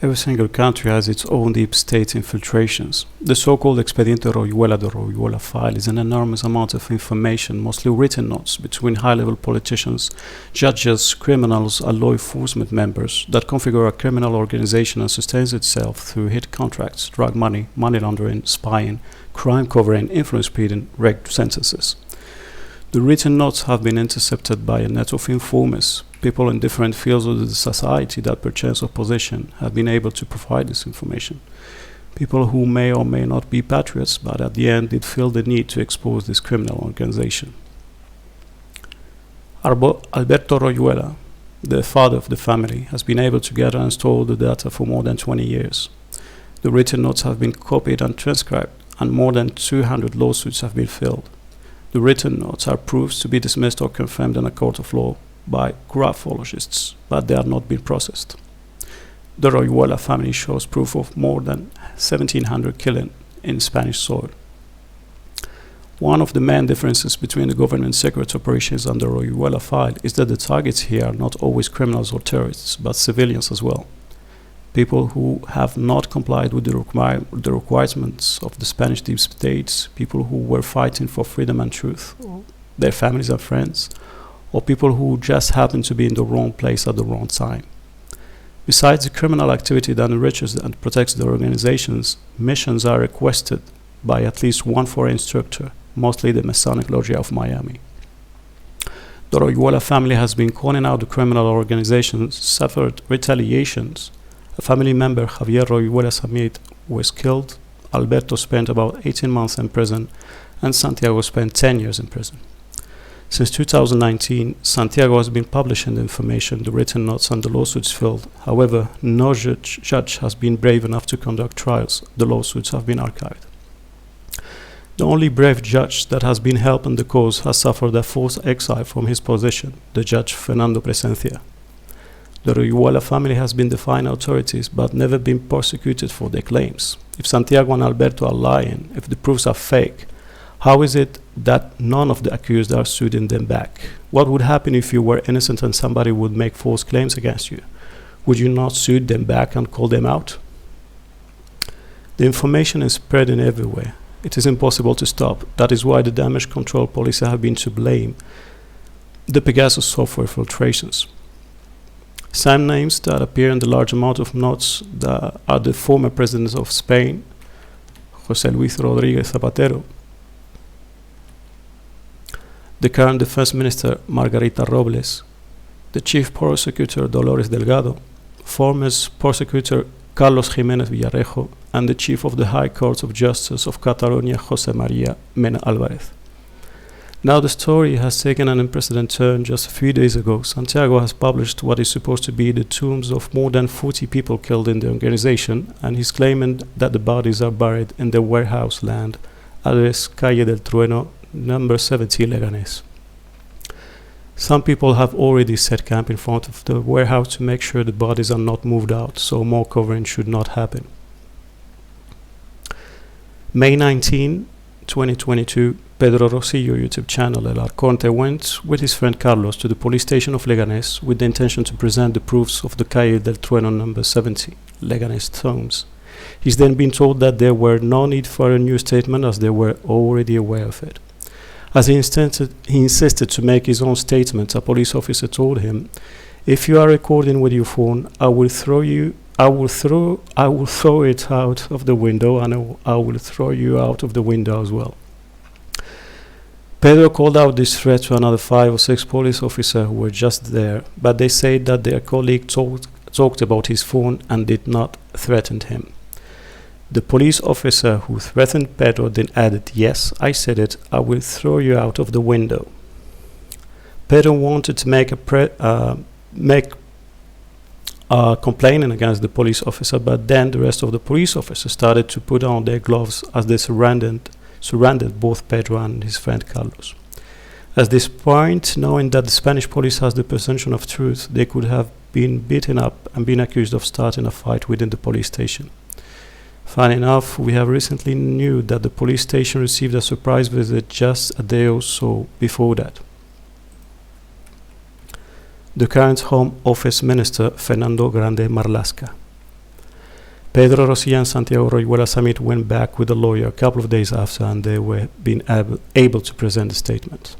Every single country has its own deep state infiltrations. The so-called Expediente Royuela, the Royuela file, is an enormous amount of information, mostly written notes between high-level politicians, judges, criminals, and law enforcement members that configure a criminal organization and sustains itself through hit contracts, drug money, money laundering, spying, crime covering, influence peeding, rigged sentences. The written notes have been intercepted by a net of informers. People in different fields of the society that perchance of position have been able to provide this information. People who may or may not be patriots, but at the end did feel the need to expose this criminal organization. Alberto Royuela, the father of the family, has been able to gather and store the data for more than 20 years. The written notes have been copied and transcribed, and more than 200 lawsuits have been filed. The written notes are proofs to be dismissed or confirmed in a court of law by graphologists, but they are not being processed. The Royuela family shows proof of more than 1,700 killing in Spanish soil. One of the main differences between the government secret operations and the Royuela file is that the targets here are not always criminals or terrorists, but civilians as well. People who have not complied with the requirements of the Spanish deep states, people who were fighting for freedom and truth, their families and friends, or people who just happen to be in the wrong place at the wrong time. Besides the criminal activity that enriches and protects the organizations, missions are requested by at least one foreign instructor, mostly the Masonic Logia of Miami. The Royuela family has been calling out the criminal organizations, suffered retaliations. A family member, Javier Royuela Samit, was killed. Alberto spent about 18 months in prison, and Santiago spent 10 years in prison. Since 2019, Santiago has been publishing the information, the written notes, and the lawsuits filed. However, no judge has been brave enough to conduct trials. The lawsuits have been archived. The only brave judge that has been helping the cause has suffered a forced exile from his position, the judge Fernando Presencia. The Royuela family has been defying authorities but never been prosecuted for their claims. If Santiago and Alberto are lying, if the proofs are fake, how is it that none of the accused are suing them back? What would happen if you were innocent and somebody would make false claims against you? Would you not sue them back and call them out? The information is spreading everywhere. It is impossible to stop. That is why the damage control police have been to blame the Pegasus software filtrations. Some names that appear in the large amount of notes that are the former presidents of Spain, José Luis Rodríguez Zapatero, the current Defense Minister Margarita Robles, the Chief Prosecutor Dolores Delgado, former Prosecutor Carlos Jiménez Villarejo, and the Chief of the High Court of Justice of Catalonia José María Mena Álvarez. Now the story has taken an unprecedented turn. Just a few days ago, Santiago has published what is supposed to be the tombs of more than 40 people killed in the organization, and he's claiming that the bodies are buried in the warehouse land, address Calle del Trueno, number 70 Leganés. Some people have already set camp in front of the warehouse to make sure the bodies are not moved out, so more covering should not happen. May 19, 2022, Pedro Rosillo YouTube channel El Arconte went with his friend Carlos to the police station of Leganés with the intention to present the proofs of the Calle del Trueno number 70 Leganés tombs. He's then been told that there were no need for a new statement as they were already aware of it. As he insisted to make his own statement, a police officer told him, "If you are recording with your phone, I will throw it out of the window, and I will throw you out of the window as well." Pedro called out this threat to another 5 or 6 police officers who were just there, but they said that their colleague talked about his phone and did not threaten him. The police officer who threatened Pedro then added, "Yes, I said it, I will throw you out of the window." Pedro wanted to make complaining against the police officer, but then the rest of the police officers started to put on their gloves as they surrounded both Pedro and his friend Carlos. At this point, knowing that the Spanish police has the presumption of truth, they could have been beaten up and been accused of starting a fight within the police station. Funny enough, we have recently knew that the police station received a surprise visit just a day or so before that. The current Home Office Minister, Fernando Grande Marlaska. Pedro Rosilla and Santiago Royuela Samit went back with the lawyer a couple of days after, and they were able to present the statement.